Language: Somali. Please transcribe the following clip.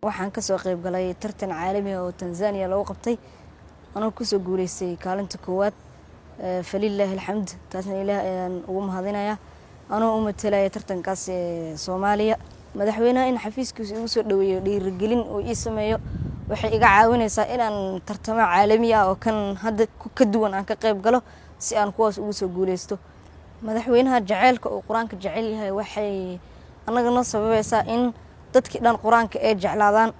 waxaan ka soo qayb galay tartan caalami ah oo Tanzania lagu qabtay anoo ku soo guuleystay kaalinta koowaad falillaahi alxamd taasna ilaahay ayaan ugu mahadinayaa anoo u matalaya tartankaas Soomaaliya madaxweynaha in xafiiskiisa igu soo dhaweeyo dhiirigelin oo ii sameeyo waxay iga caawinaysaa inaan tartamo caalami ah oo kan hadda ka duwan aan ka qayb galo si aan kuwaas ugu soo guuleysto madaxweynaha jaceylka oo quraanka jecel yahay waxay anagana sababaysaa in dadkii dhan quraanka ay jeclaadaan